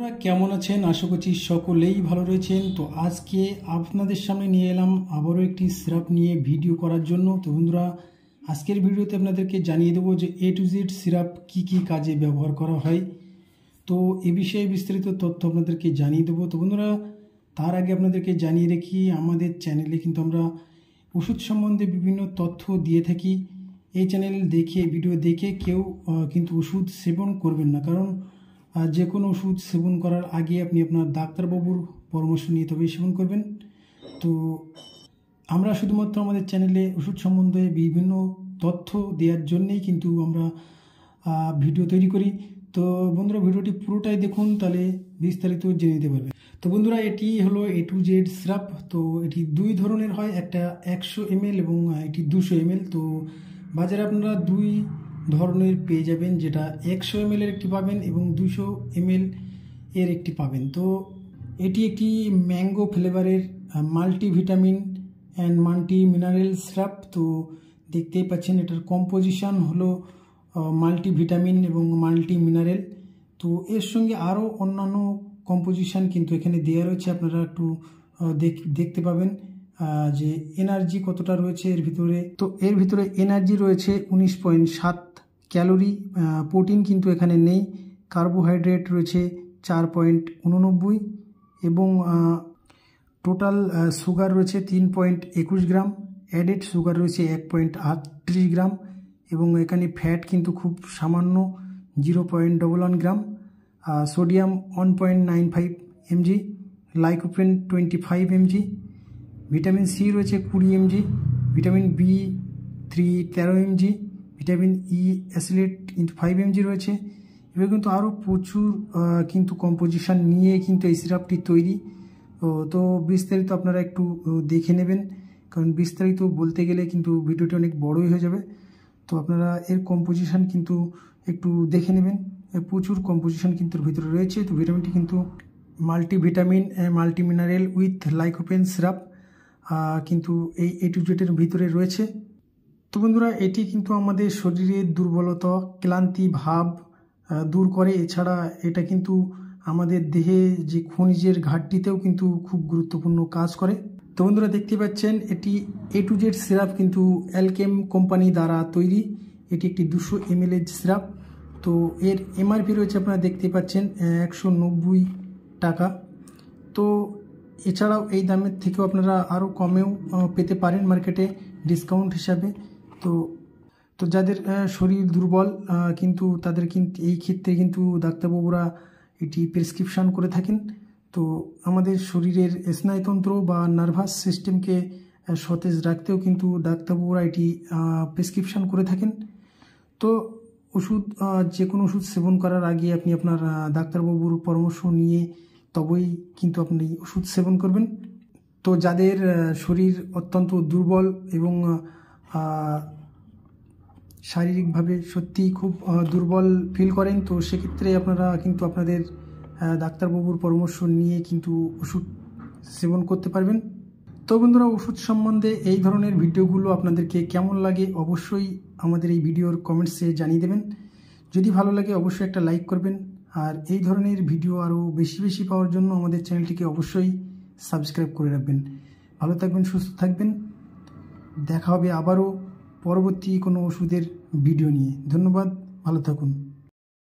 বন্ধুরা কেমন আছেন? আশা করছি সকলেই ভালো রয়েছেন। তো আজকে আপনাদের সামনে নিয়ে এলাম আবারও একটি সিরাপ নিয়ে ভিডিও করার জন্য। তো বন্ধুরা আজকের ভিডিওতে আপনাদেরকে জানিয়ে দেবো যে A to Z সিরাপ কি কি কাজে ব্যবহার করা হয়। তো এ বিষয়ে বিস্তারিত তথ্য আপনাদেরকে জানিয়ে দেবো। তো বন্ধুরা তার আগে আপনাদেরকে জানিয়ে রাখি, আমাদের চ্যানেলে কিন্তু আমরা ওষুধ সম্বন্ধে বিভিন্ন তথ্য দিয়ে থাকি। এই চ্যানেল দেখে ভিডিও দেখে কেউ কিন্তু ওষুধ সেবন করবেন না, কারণ যে কোনো ওষুধ সেবন করার আগে আপনি আপনার ডাক্তারবাবুর পরামর্শ নিয়ে তবেই সেবন করবেন। তো আমরা শুধুমাত্র আমাদের চ্যানেলে ওষুধ সম্বন্ধে বিভিন্ন তথ্য দেওয়ার জন্যেই কিন্তু আমরা ভিডিও তৈরি করি। তো বন্ধুরা ভিডিওটি পুরোটাই দেখুন, তাহলে বিস্তারিত জেনে নিতে পারবেন। তো বন্ধুরা এটি হলো A to Z সিরাপ। তো এটি দুই ধরনের হয়, একটা 100 ml এবং এটি 200 ml। তো বাজারে আপনারা দুই ধরনের পেয়ে যাবেন, যেটা 100 ml এর একটি পাবেন এবং 200 ml এর একটি পাবেন। তো এটি একটি ম্যাঙ্গো ফ্লেভারের multivitamin and multi mineral syrup. তো দেখতেই পাচ্ছেন এটার কম্পোজিশন হলো মাল্টিভিটামিন এবং মাল্টি মিনারেল। তো এর সঙ্গে আরও অন্যান্য কম্পোজিশন কিন্তু এখানে দেওয়া রয়েছে, আপনারা একটু দেখতে পাবেন যে এনার্জি কতটা রয়েছে এর ভিতরে। তো এর ভিতরে এনার্জি রয়েছে 19.7 ক্যালোরি, প্রোটিন কিন্তু এখানে নেই, কার্বোহাইড্রেট রয়েছে 4.89 এবং টোটাল সুগার রয়েছে 3.21 গ্রাম, অ্যাডেড সুগার রয়েছে 1.38 গ্রাম এবং এখানে ফ্যাট কিন্তু খুব সামান্য 0.11 gram, sodium 1.95 mg, lycopene 25 mg, vitamin C রয়েছে 20 mg, vitamin B3 13 mg, vitamin E acetate কিন্তু 5 mg রয়েছে। এবার কিন্তু আরও প্রচুর কিন্তু কম্পোজিশন নিয়ে কিন্তু এই সিরাপটি তৈরি। তো বিস্তারিত আপনারা একটু দেখে নেবেন, কারণ বিস্তারিত বলতে গেলে কিন্তু ভিডিওটি অনেক বড়ই হয়ে যাবে। তো আপনারা এর কম্পোজিশন কিন্তু একটু দেখে নেবেন, প্রচুর কম্পোজিশন কিন্তু এর ভিতরে রয়েছে। তো ভিটামিনটি কিন্তু multivitamin multi mineral with lycopene syrup কিন্তু এই A to Z এর ভিতরে রয়েছে। তো বন্ধুরা এটি কিন্তু আমাদের শরীরের দুর্বলতা, ক্লান্তি ভাব দূর করে। এছাড়া এটা কিন্তু আমাদের দেহে যে খনিজের ঘাটতিতেও কিন্তু খুব গুরুত্বপূর্ণ কাজ করে। তো বন্ধুরা দেখতে পাচ্ছেন এটি A to Z সিরাপ কিন্তু অ্যালকেম কোম্পানি দ্বারা তৈরি। এটি একটি 200 ml এর সিরাপ। তো এর MRP রয়েছে, আপনারা দেখতে পাচ্ছেন 190 টাকা। তো এছাড়াও এই দামের থেকেও আপনারা আরও কমেও পেতে পারেন মার্কেটে ডিসকাউন্ট হিসাবে। তো যাদের শরীর দুর্বল কিন্তু তাদের কিন্তু এই ক্ষেত্রে কিন্তু ডাক্তারবাবুরা এটি প্রেসক্রিপশান করে থাকেন। তো আমাদের শরীরের স্নায়ুতন্ত্র বা নার্ভাস সিস্টেমকে সতেজ রাখতেও কিন্তু ডাক্তারবাবুরা এটি প্রেসক্রিপশান করে থাকেন। তো ওষুধ যে কোনো ওষুধ সেবন করার আগে আপনি আপনার ডাক্তারবাবুর পরামর্শ নিয়ে তবেই কিন্তু আপনি ওষুধ সেবন করবেন। তো যাদের শরীর অত্যন্ত দুর্বল এবং শারীরিকভাবে সত্যিই খুব দুর্বল ফিল করেন, তো সেক্ষেত্রে আপনারা কিন্তু আপনাদের ডাক্তারবাবুর পরামর্শ নিয়ে কিন্তু ওষুধ সেবন করতে পারবেন। তো বন্ধুরা ওষুধ সম্বন্ধে এই ধরনের ভিডিওগুলো আপনাদেরকে কেমন লাগে অবশ্যই আমাদের এই ভিডিওর কমেন্টসে জানিয়ে দেবেন। যদি ভালো লাগে অবশ্যই একটা লাইক করবেন, আর এই ধরনের ভিডিও আরও বেশি বেশি পাওয়ার জন্য আমাদের চ্যানেলটিকে অবশ্যই সাবস্ক্রাইব করে রাখবেন। ভালো থাকবেন, সুস্থ থাকবেন, দেখা হবে আবারও পরবর্তী কোনো ওষুধের ভিডিও নিয়ে। ধন্যবাদ, ভালো থাকুন।